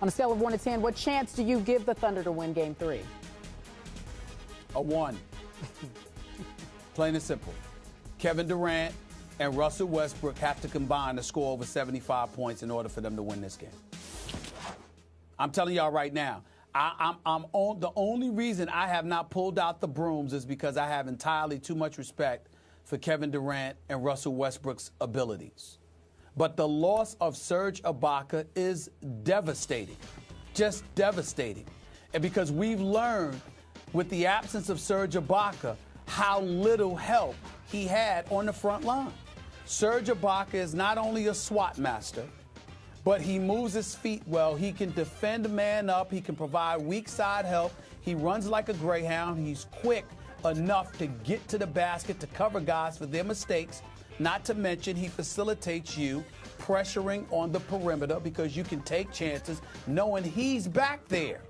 On a scale of 1 to 10, what chance do you give the Thunder to win Game 3? A 1. Plain and simple. Kevin Durant and Russell Westbrook have to combine to score over 75 points in order for them to win this game. I'm telling y'all right now, the only reason I have not pulled out the brooms is because I have entirely too much respect for Kevin Durant and Russell Westbrook's abilities. But the loss of Serge Ibaka is devastating, just devastating. And because we've learned with the absence of Serge Ibaka how little help he had on the front line. Serge Ibaka is not only a SWAT master, but he moves his feet well. He can defend a man up. He can provide weak side help. He runs like a greyhound. He's quick enough to get to the basket to cover guys for their mistakes. Not to mention he facilitates you pressuring on the perimeter because you can take chances knowing he's back there.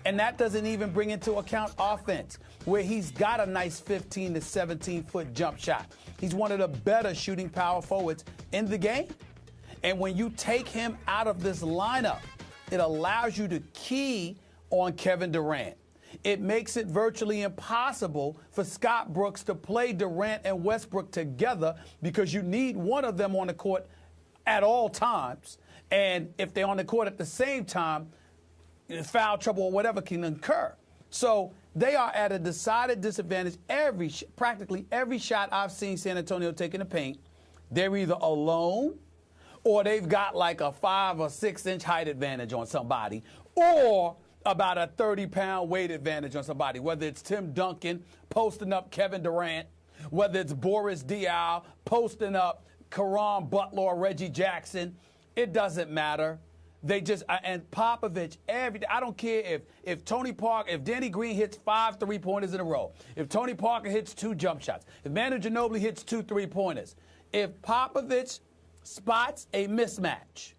And that doesn't even bring into account offense, where he's got a nice 15 to 17-foot jump shot. He's one of the better shooting power forwards in the game. And when you take him out of this lineup, it allows you to key on Kevin Durant. It makes it virtually impossible for Scott Brooks to play Durant and Westbrook together because you need one of them on the court at all times. And if they're on the court at the same time, foul trouble or whatever can occur. So they are at a decided disadvantage. Practically every shot I've seen San Antonio take in the paint, they're either alone or they've got like a 5 or 6 inch height advantage on somebody, or about a 30-pound weight advantage on somebody, whether it's Tim Duncan posting up Kevin Durant, whether it's Boris Diaw posting up Caron Butler or Reggie Jackson. It doesn't matter. They just, and Popovich, I don't care if Tony Parker, if Danny Green hits 5 3-pointers in a row, if Tony Parker hits 2 jump shots, if Manu Ginobili hits 2 3-pointers, if Popovich spots a mismatch,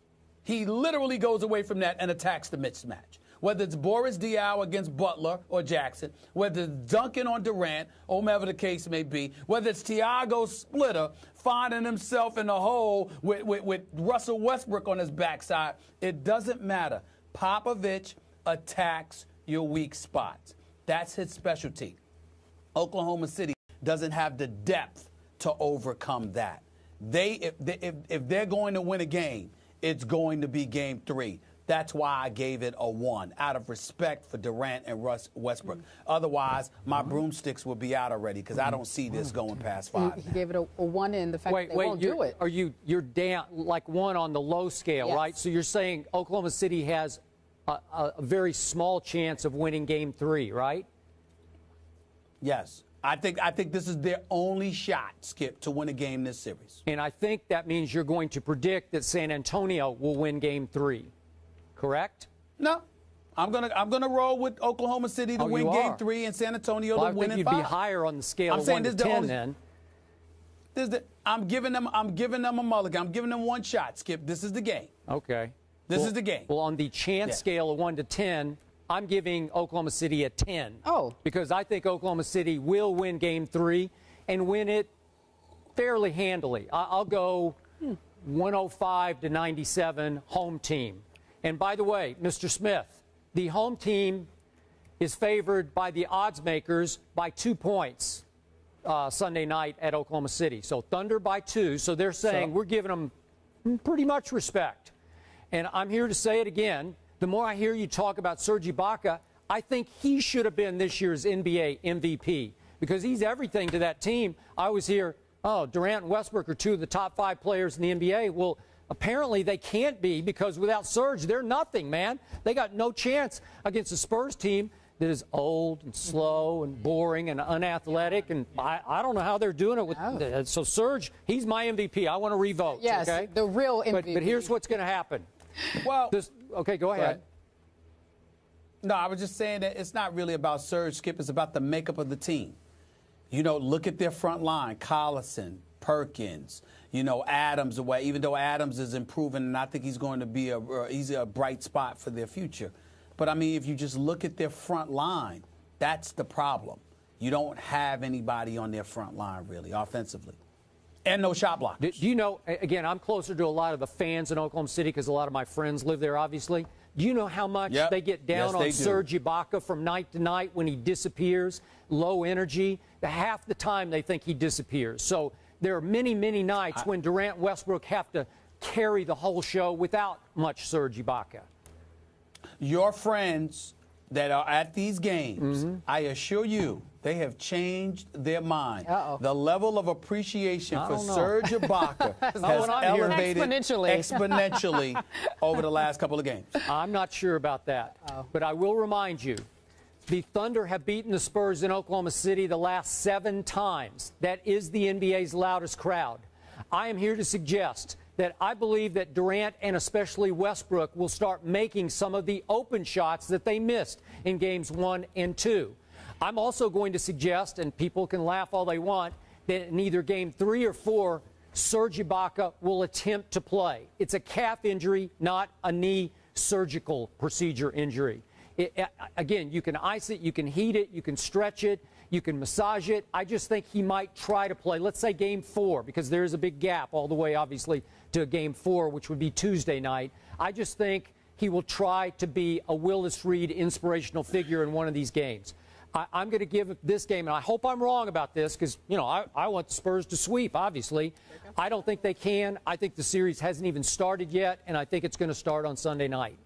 he literally goes away from that and attacks the mismatch. Whether it's Boris Diaw against Butler or Jackson, whether it's Duncan on Durant, or whomever the case may be, whether it's Thiago Splitter finding himself in a hole with Russell Westbrook on his backside, it doesn't matter. Popovich attacks your weak spots. That's his specialty. Oklahoma City doesn't have the depth to overcome that. If they're going to win a game, it's going to be Game 3. That's why I gave it a 1, out of respect for Durant and Westbrook. Otherwise, my broomsticks would be out already because I don't see this going past 5. He gave it a 1 in the fact that they won't do it. You're down like 1 on the low scale, yes. right? So you're saying Oklahoma City has a very small chance of winning Game 3, right? Yes. I think this is their only shot, Skip, to win a game this series. And I think that means you're going to predict that San Antonio will win Game 3. Correct? No. I'm gonna roll with Oklahoma City to win Game 3 and San Antonio to win in 5. You'd be higher on the scale of 1 to 10 then. I'm giving them a mulligan. I'm giving them 1 shot, Skip. This is the game. Okay. This is the game. Well, on the chance scale of 1 to 10, I'm giving Oklahoma City a 10. Oh. Because I think Oklahoma City will win Game 3 and win it fairly handily. I'll go 105 to 97 home team. And by the way, Mr. Smith, the home team is favored by the odds makers by 2 points Sunday night at Oklahoma City. So Thunder by 2. So they're saying we're giving them pretty much respect. And I'm here to say it again. The more I hear you talk about Serge Ibaka, I think he should have been this year's NBA MVP because he's everything to that team. I always hear, oh, Durant and Westbrook are 2 of the top 5 players in the NBA. Well, apparently they can't be because without Serge, they're nothing, man. They got no chance against a Spurs team that is old and slow and boring and unathletic. And I don't know how they're doing it. With So Serge, he's my MVP. I want to revote. Yes, okay? the real MVP. But here's what's going to happen. Well, okay, go ahead. No, I was just saying that it's not really about Serge, Skip. It's about the makeup of the team. You know, look at their front line. Collison, Perkins, Adams away, even though Adams is improving, and I think he's going to be he's a bright spot for their future. But, I mean, if you just look at their front line, that's the problem. You don't have anybody on their front line, really, offensively. And no shot blockers. Do you know, again, I'm closer to a lot of the fans in Oklahoma City because a lot of my friends live there, obviously. Do you know how much they get down on Serge Ibaka from night to night when he disappears? Low energy. Half the time they think he disappears. So there are many, many nights when Durant and Westbrook have to carry the whole show without much Serge Ibaka. Your friends that are at these games, I assure you, they have changed their mind. The level of appreciation for Serge Ibaka has elevated exponentially over the last couple of games. I'm not sure about that. But I will remind you, the Thunder have beaten the Spurs in Oklahoma City the last 7 times. That is the NBA's loudest crowd. I am here to suggest that I believe that Durant and especially Westbrook will start making some of the open shots that they missed in games 1 and 2. I'm also going to suggest, and people can laugh all they want, that in either game 3 or 4, Serge Ibaka will attempt to play. It's a calf injury, not a knee surgical procedure injury. Again, you can ice it, you can heat it, you can stretch it, you can massage it. I just think he might try to play, let's say game 4, because there is a big gap all the way, obviously, to game 4, which would be Tuesday night. I just think he will try to be a Willis Reed inspirational figure in one of these games. I'm going to give this game, and I hope I'm wrong about this because, you know, I want the Spurs to sweep, obviously. I don't think they can. I think the series hasn't even started yet, and I think it's going to start on Sunday night.